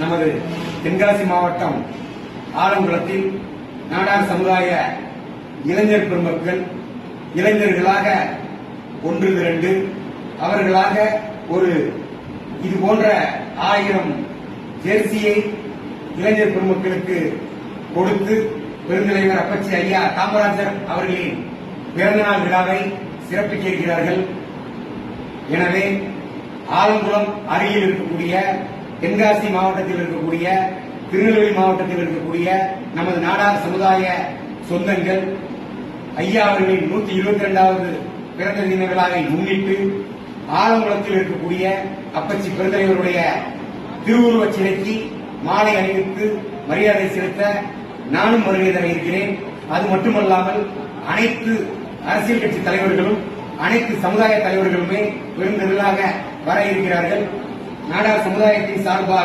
நமது தென்காசி மாவட்டம் ஆலங்குளத்தில் நாடார் சமுதாய இளைஞர் பெருமக்கள் இளைஞர்களாக ஒன்று திரண்டு அவர்களாக ஒரு இது போன்ற 1000 ஜெர்சியை இளைஞர் பெருமக்களுக்கு கொடுத்து பெருந்தலைவர் அப்பச்சி ஐயா காமராஜர் அவர்களின் பிறந்தநாள் விழாவை சிறப்பிக்க இருக்கிறார்கள். எனவே ஆலங்குளம் அருகில் இருக்கக்கூடிய தென்காசி மாவட்டத்தில் இருக்கக்கூடிய திருநெல்வேலி மாவட்டத்தில் இருக்கக்கூடிய நமது நாடார் சமுதாய சொந்தங்கள் ஐயா அவர்களின் 122வது பிறந்த தின விழாவை முன்னிட்டு ஆலங்குளத்தில் இருக்கக்கூடிய அப்பச்சி பெருந்தலைவருடைய திருவுருவச் சிலைக்கு மாலை அணிவித்து மரியாதை செலுத்த நானும் வருகை தர இருக்கிறேன். அது மட்டுமல்லாமல் அனைத்து அரசியல் கட்சி தலைவர்களும் அனைத்து சமுதாய தலைவர்களுமே பெருந்திரளாக வர இருக்கிறார்கள். நாடார் சமுதாயத்தின் சார்பாக